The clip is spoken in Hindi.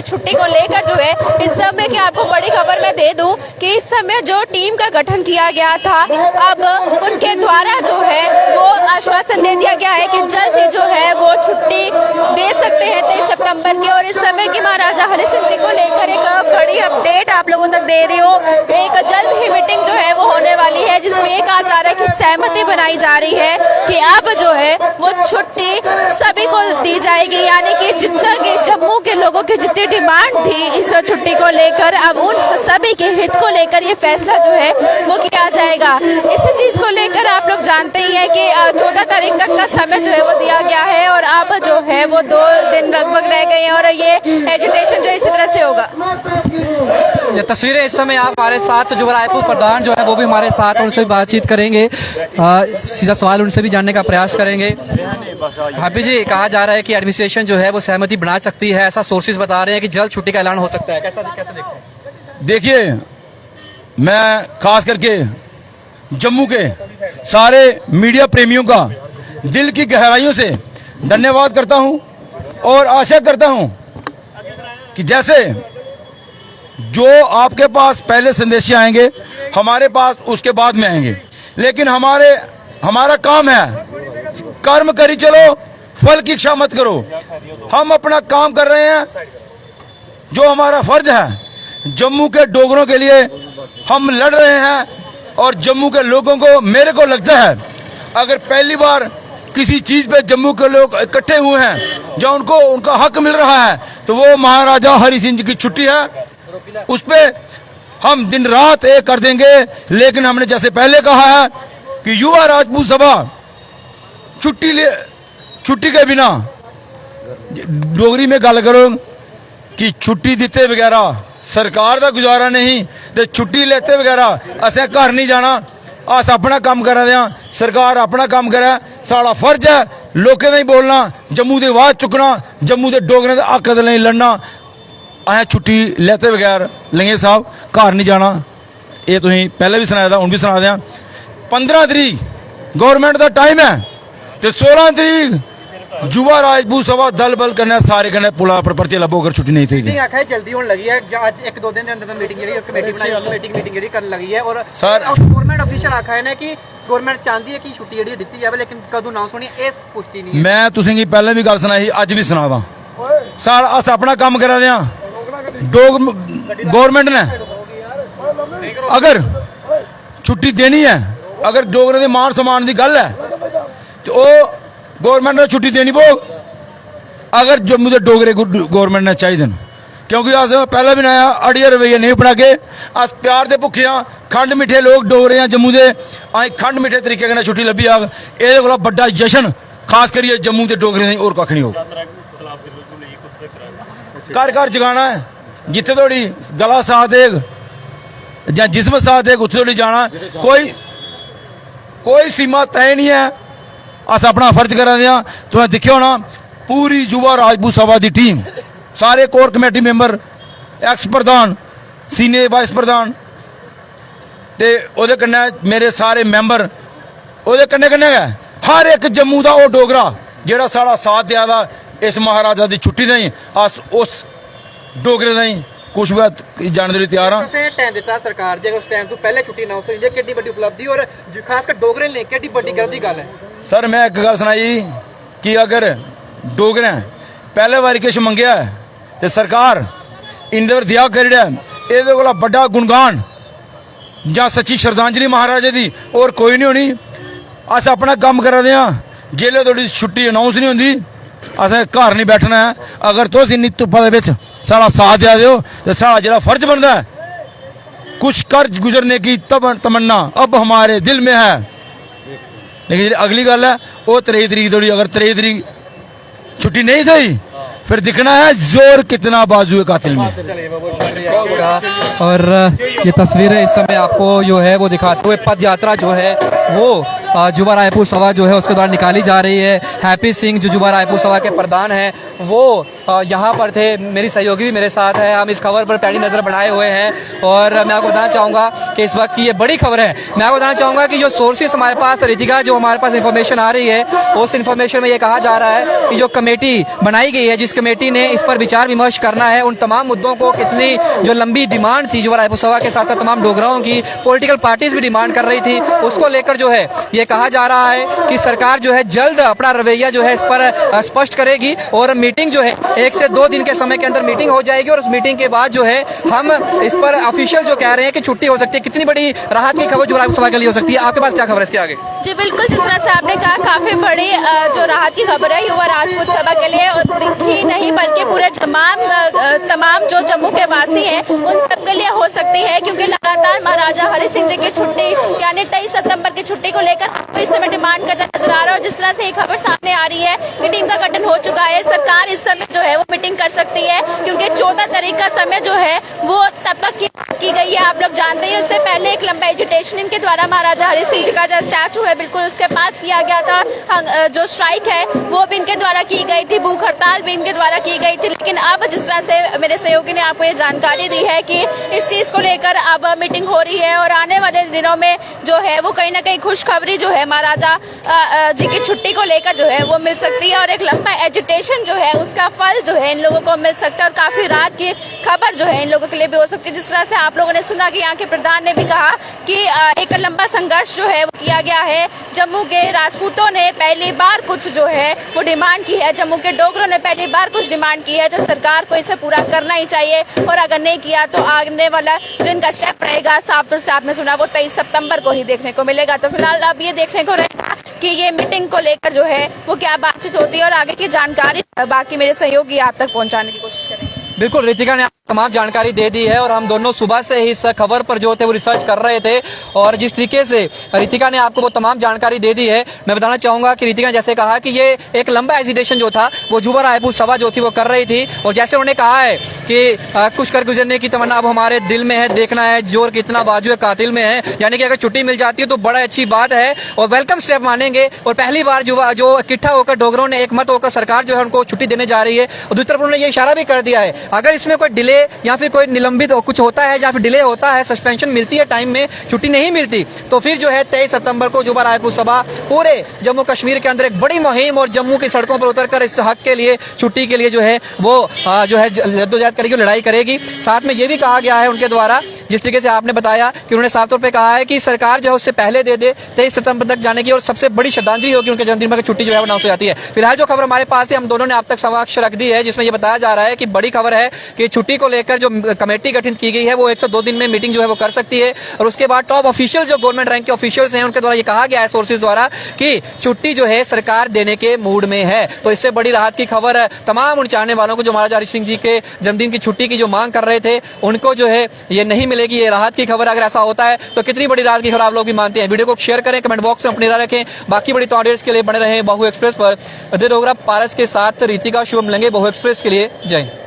छुट्टी को लेकर जो है इस समय की आपको बड़ी खबर मैं दे दूं कि इस समय जो टीम का गठन किया गया था, अब उनके द्वारा जो है वो आश्वासन दे दिया गया है कि जल्द ही जो है वो छुट्टी दे सकते हैं 23 सितंबर की। और इस समय की महाराजा हरि सिंह जी को लेकर एक बड़ी अपडेट आप लोगों तक दे रही हूँ। एक जल्द ही मीटिंग जो है वो होने वाली है, जिसमें एक आचार्य की सहमति बनाई जा रही है कि अब जो है वो छुट्टी सभी को दी जाएगी, यानी कि जितना कि जम्मू के लोगों की जितनी डिमांड थी इस छुट्टी को लेकर, अब उन सभी के हित को लेकर ये फैसला जो है वो किया जाएगा। इसी चीज को लेकर आप लोग जानते ही हैं कि 14 तारीख तक का समय जो है वो दिया गया है और अब जो है वो 2 दिन लगभग रह गए हैं और ये एजिटेशन जो इसी तरह से होगा। ये तस्वीरें इस समय आप हमारे साथ जो रायपुर प्रधान जो है वो भी हमारे साथ, उनसे भी बातचीत करेंगे, सीधा सवाल उनसे भी जानने का प्रयास करेंगे। हाफिज जी, कहा जा रहा है कि एडमिनिस्ट्रेशन जो है वो सहमति बना सकती है, ऐसा सोर्सेज बता रहे हैं कि जल्द छुट्टी का ऐलान हो सकता है, कैसा देखते हैं? देखिए, मैं खास करके जम्मू के सारे मीडिया प्रेमियों का दिल की गहराइयों से धन्यवाद करता हूं और आशा करता हूं कि जैसे जो आपके पास पहले संदेश आएंगे हमारे पास उसके बाद में आएंगे, लेकिन हमारा काम है कर्म करी चलो, फल की इच्छा मत करो। हम अपना काम कर रहे हैं, जो हमारा फर्ज है जम्मू के डोगरों के लिए हम लड़ रहे हैं। और जम्मू के लोगों को, मेरे को लगता है अगर पहली बार किसी चीज पे जम्मू के लोग इकट्ठे हुए हैं जो उनको उनका हक मिल रहा है तो वो महाराजा हरि सिंह जी की छुट्टी है। उस पे हम दिन रात एक कर देंगे, लेकिन हमने जैसे पहले कहा है कि युवा राजपूत सभा छुट्टी के बिना, डोगरी में गल करो कि छुट्टी दिते वगैरह सरकार का गुजारा नहीं, तो छुट्टी लेते वगैरह असें घर नहीं जाना। अस अपना काम करा दें, सरकार अपना काम करे। साड़ा फर्ज है लोकें दा ही बोलना, जम्मू की आवाज़ चुकना, जम्मू के डोगरें के हक नहीं लड़ना। असें छुट्टी लेते बगैर लंगे साहब घर नहीं जाना। ये तुसीं पहले भी सुनाया था, हुण भी सुना दें। 15 तरीक गौरमेंट का टाइम है तो 16 तरीक युवा राजपूत सभा दल बल करना सारे कन्नै पुला पर पर्चे लबो अगर छुट्टी नहीं थी। आखा जल्दी होने लगी है, आज 1-2 दिन के अंदर मीटिंग कमेटी बनाई, मीटिंग करने लगी है। और सर गवर्नमेंट ऑफिशियल आखा है ना कि गवर्नमेंट चाहती है कि छुट्टी जी दी जाए, लेकिन कदों अनाउंस होनी है पुष्टि नहीं है। मैं तुसीं पहले भी गल सुनाई, अज भी सुना दा। सर अस अपना काम करा दें, गवर्नमेंट ने अगर छुट्टी देनी है, अगर डोगरे के मान सम्मान की गल है तो गवर्नमेंट ने छुट्टी देनी पो। अगर जम्मू के डोगरे गवर्नमेंट ने चाहिए, क्योंकि अस पहले भी नया अड़िया रवैया नहीं अपना के, अस प्यार के भुखे हाँ, खंड मिठे लोग डोगरे हैं जम्मू के, अं खंड मिठे तरीके कन्नै छुट्टी लभी आग। ये बड़ा जशन खास करिए जम्मू के डोगरे नहीं, और कख नहीं हो। घर घर जगाना है, जिथे थोड़ी गला साथ देग या जिस्म साथ देग उत्थे थोड़ी जाना। कोई सीमा तय नहीं है, अस अपना फर्ज करा दें। तुसें दिक्खेआ होना पूरी युवा राजपूत सभा की टीम, सारे कोर कमेटी मैंबर, एक्स प्रधान, सीनियर वाइस प्रधान ते ओहदे कन्नै मेरे सारे मैंबर, ओहदे कन्नै कन्नै हर एक जम्मू का वो डोगरा जिहड़ा साड़ा साथ दिया दा इस महाराजा की छुट्टी नहीं, अस उस डोगरे नहीं कुछ भी जानने के लिए तैयार हाँ। टाइम दिता सरकार जे उस टाइम तो पहले छुट्टी अनाउंस हुई, कितनी बड़ी उपलब्धि और खासकर डोगरे ने कितनी बड़ी गलती गल है। सर मैं एक गल सुनाई कि अगर डोगरे पहले बारी किश मंगया है तो सरकार इंदे पर दिया करी है, ये कोला बड़ा गुणगान या सच्ची श्रद्धांजलि महाराजा की और कोई नहीं होनी। अस अपना काम करा दें, जेल्लै थोड़ी छुट्टी अनाउंस नहीं होंगी असें घर नहीं बैठना है। अगर तुस इन्नी धुप्पा दे साड़ा साथ दिया दो तो साड़ा जो फर्ज बनता है, कुछ कर्ज गुजरने की तमन्ना अब हमारे दिल में है। लेकिन अगली गल है वो 23 तरीक थोड़ी, अगर 23 तरीक छुट्टी नहीं थी फिर दिखना है जोर कितना बाजू कातिल में। और ये तस्वीरें इस समय आपको जो है वो दिखाते हुए पद यात्रा जो है वो जुबा रायपुर सभा जो है उसके द्वारा निकाली जा रही है। हैप्पी सिंह जो जुबा रायपुर सभा के प्रधान हैं वो यहाँ पर थे, मेरी सहयोगी भी मेरे साथ है। हम इस खबर पर पैनी नज़र बढ़ाए हुए हैं और मैं आपको बताना चाहूँगा कि इस वक्त की ये बड़ी खबर है। मैं आपको बताना चाहूँगा कि जो सोर्सेस हमारे पास रितिका, जो हमारे पास इन्फॉर्मेशन आ रही है, उस इन्फॉर्मेशन में ये कहा जा रहा है कि जो कमेटी बनाई गई है, जिस कमेटी ने इस पर विचार विमर्श करना है, उन तमाम मुद्दों को, कितनी जो लंबी डिमांड थी जुबा रायपुर सभा के साथ साथ तमाम डोगराओं की, पॉलिटिकल पार्टीज भी डिमांड कर रही थी, उसको लेकर जो है ये कहा जा रहा है कि सरकार जो है जल्द अपना रवैया जो है इस पर स्पष्ट करेगी और मीटिंग जो है 1 से 2 दिन के समय के अंदर मीटिंग हो जाएगी और उस मीटिंग के बाद जो है हम इस पर ऑफिशियल जो कह रहे हैं कि छुट्टी हो सकती है। कितनी बड़ी राहत की खबर जुबा रायपुर सभा के लिए हो सकती है? आपके पास क्या खबर है इसके आगे? जी बिल्कुल, जिस तरह से आपने कहा काफी बड़ी जो राहत की खबर है युवा राजपूत सभा के लिए, और ही नहीं बल्कि पूरे तमाम जो जम्मू के वासी हैं उन सब के लिए हो सकती है, क्योंकि लगातार महाराजा हरि सिंह जी की छुट्टी यानी 23 सितंबर की छुट्टी को लेकर आपको इस समय डिमांड करता नजर आ रहा है। और जिस तरह से ये खबर सामने आ रही है कि टीम का गठन हो चुका है, सरकार इस समय जो है वो मीटिंग कर सकती है, क्योंकि 14 तारीख का समय जो है वो तब तक की गई है। आप लोग जानते हैं उससे पहले एक लंबा एजुटेशन इनके द्वारा महाराजा हरि सिंह जी का जो स्टैचू है बिल्कुल उसके पास किया गया था। जो स्ट्राइक है वो भी इनके द्वारा की गई थी, भूख हड़ताल भी इनके द्वारा की गई थी। लेकिन अब जिस तरह से मेरे सहयोगी ने आपको ये जानकारी दी है कि इस चीज को लेकर अब मीटिंग हो रही है और आने वाले दिनों में जो है वो कहीं ना कहीं खुशखबरी जो है महाराजा जी की छुट्टी को लेकर जो है वो मिल सकती है और एक लंबा एजुटेशन जो है उसका फल जो है इन लोगों को मिल सकता है और काफी राहत की खबर जो है इन लोगों के लिए भी हो सकती है। जिस तरह से आप लोगों ने सुना कि यहाँ के प्रधान ने भी कहा कि एक लंबा संघर्ष जो है वो किया गया है। जम्मू के राजपूतों ने पहली बार कुछ जो है वो डिमांड की है, जम्मू के डोगरों ने पहली बार कुछ डिमांड की है, जो सरकार को इसे पूरा करना ही चाहिए और अगर नहीं किया तो आने वाला जो इनका स्टेप रहेगा साफ तौर से आपने सुना वो 23 सितंबर को ही देखने को मिलेगा। तो फिलहाल अब ये देखने को रहेगा कि ये मीटिंग को लेकर जो है वो क्या बातचीत होती है और आगे की जानकारी बाकी मेरे सहयोगी आप तक पहुंचाने की कोशिश करेंगे। बिल्कुल, रितिका ने तमाम जानकारी दे दी है और हम दोनों सुबह से ही इस खबर पर जो थे वो रिसर्च कर रहे थे और जिस तरीके से रितिका ने आपको वो तमाम जानकारी दे दी है, मैं बताना चाहूँगा कि रितिका ने जैसे कहा कि ये एक लंबा एजिटेशन जो था वो जुबा रायपुर सभा जो थी वो कर रही थी और जैसे उन्होंने कहा है कि कुछ कर गुजरने की तमन्ना अब हमारे दिल में है, देखना है जोर कितना बाजू है कातिल में है, यानी कि अगर छुट्टी मिल जाती है तो बड़ा अच्छी बात है और वेलकम स्टेप मानेंगे और पहली बार जो इकट्ठा होकर डोगरों ने एक मत होकर सरकार जो है उनको छुट्टी देने जा रही है। और दूसरी तरफ उन्होंने ये इशारा भी कर दिया है अगर इसमें कोई डिले या फिर कोई निलंबित कुछ होता है या फिर डिले होता है, सस्पेंशन मिलती है, टाइम में छुट्टी नहीं मिलती, तो फिर जो है 23 सितंबर को जुबा रायपुर सभा पूरे जम्मू कश्मीर के अंदर एक बड़ी मुहिम और जम्मू की सड़कों पर उतरकर इस हक के लिए, छुट्टी के लिए जो है वो जो है जद्दोजहद करेगी, लड़ाई करेगी। साथ में ये भी कहा गया है उनके द्वारा, जिस तरीके से आपने बताया कि उन्होंने साफ तौर पर कहा है कि सरकार जो है उससे पहले दे दे 23 सितंबर तक जाने की और सबसे बड़ी श्रद्धांजलि होगी उनके जन्मदिन पर छुट्टी जो है अनाउंस हो जाती है। फिलहाल जो खबर हमारे पास है हम दोनों ने आप तक समक्ष रख दी है, जिसमें ये बताया जा रहा है कि बड़ी खबर है कि छुट्टी को लेकर जो कमेटी गठित की गई है वो 102 दिन में मीटिंग जो है वो कर सकती है और उसके बाद टॉप ऑफिशियल जो गवर्नमेंट रैंक के ऑफिशियल्स हैं उनके द्वारा ये कहा गया है सोर्सेज द्वारा कि छुट्टी जो है सरकार देने के मूड में है। तो इससे बड़ी राहत की खबर है तमाम उन चाहने वालों को जो महाराजा हरि सिंह जी के जन्मदिन की छुट्टी की जो मांग कर रहे थे उनको जो है ये नहीं मिलेगी, ये राहत की खबर। अगर ऐसा होता है तो कितनी बड़ी राहत की खबर आप लोग भी मानते हैं? वीडियो को शेयर करें, कमेंट बॉक्स में अपनी राय रखें। बाकी बड़ी अपडेट्स के लिए बने रहे बहु एक्सप्रेस पर। अजय डोगरा पारस के साथ रितिका शुभम लंगे बहु एक्सप्रेस के लिए। जय हिंद।